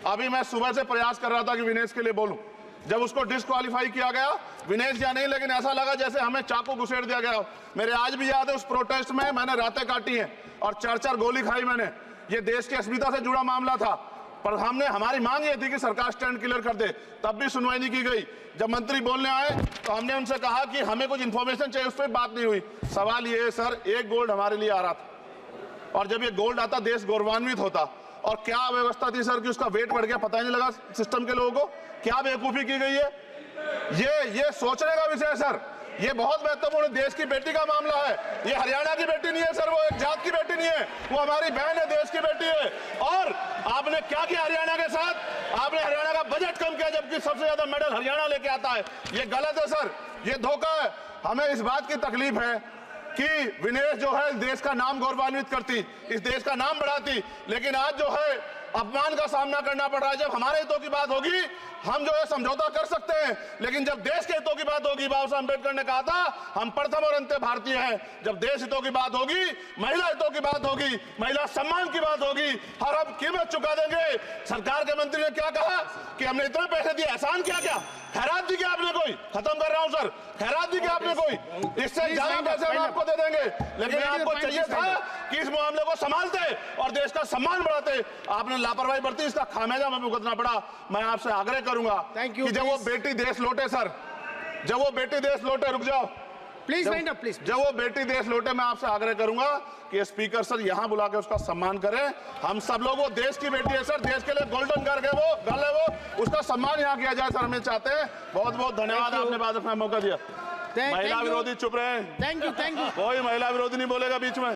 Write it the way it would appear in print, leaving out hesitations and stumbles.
अभी मैं सुबह से प्रयास कर रहा था कि विनेश के लिए बोलूं, जब उसको डिस्क्वालीफाई किया गया, विनेश या नहीं, लेकिन ऐसा लगा जैसे हमें चाकू घुसेड़ दिया गया। मेरे आज भी याद है उस प्रोटेस्ट में मैंने रातें काटी हैं और 4-4 गोली खाई मैंने। ये देश की अस्मिता से जुड़ा मामला था, पर हमारी मांग ये थी कि सरकार स्टैंड क्लियर कर दे, तब भी सुनवाई नहीं की गई। जब मंत्री बोलने आए तो हमने उनसे कहा कि हमें कुछ इंफॉर्मेशन चाहिए, उस पर बात नहीं हुई। सवाल ये है सर, एक गोल्ड हमारे लिए आ रहा था, और जब ये गोल्ड आता देश गौरवान्वित होता। और क्या व्यवस्था थी सर कि उसका वेट बढ़ गया, पता ही नहीं लगा सिस्टम के लोगों को। क्या बेवकूफी की गई है, ये सोचने का विषय है सर। ये बहुत महत्वपूर्ण, देश की बेटी का मामला है। ये हरियाणा की बेटी नहीं है सर, वो एक जात की बेटी नहीं है, वो हमारी बहन है, देश की बेटी है। और आपने क्या किया हरियाणा के साथ? आपने हरियाणा का बजट कम किया, जबकि सबसे ज्यादा मेडल हरियाणा लेके आता है। ये गलत है सर, ये धोखा है। हमें इस बात की तकलीफ है कि विनेश जो है देश का नाम गौरवान्वित करती, इस देश का नाम बढ़ाती, लेकिन आज जो है अपमान का सामना करना पड़ रहा है। जब हमारे हितों की बात होगी हम जो है समझौता कर सकते हैं, लेकिन जब देश के हितों की बात होगी, बाबा साहब अम्बेडकर ने कहा था हम प्रथम और अंत्य भारतीय हैं। जब देश हितों की बात होगी, महिला हितों की बात होगी, महिला सम्मान की बात होगी, हर हम कीमत चुका देंगे। सरकार के मंत्री ने क्या कहा कि हमने इतने पैसे दिए, एहसान किया क्या? खैरात दी क्या आपने कोई? खत्म कर रहा हूं सर, खैरात दी क्या आपने कोई? इससे ज्यादा पैसे हम आपको दे देंगे, लेकिन आपको चाहिए था कि इस मामले को संभालते और देश का सम्मान बढ़ाते। आपने लापरवाही बरती, इसका खामियाजा हमें भुगतना पड़ा। मैं आपसे आग्रह करूंगा कि जब वो बेटी देश लौटे सर, जब वो बेटी देश लौटे, रुक जाओ प्लीज, प्लीज, जब वो बेटी देश लौटे, मैं आपसे आग्रह करूंगा कि स्पीकर सर यहां बुला के उसका सम्मान करें। हम सब लोग, वो देश की बेटी है सर, देश के लिए गोल्डन गर्ल है वो, गर्ल है वो, उसका सम्मान यहां किया जाए सर, हमें चाहते हैं। बहुत बहुत धन्यवाद, आपने बात रखने का मौका दिया। महिला विरोधी चुप रहे। Thank you. कोई महिला विरोधी नहीं बोलेगा बीच में।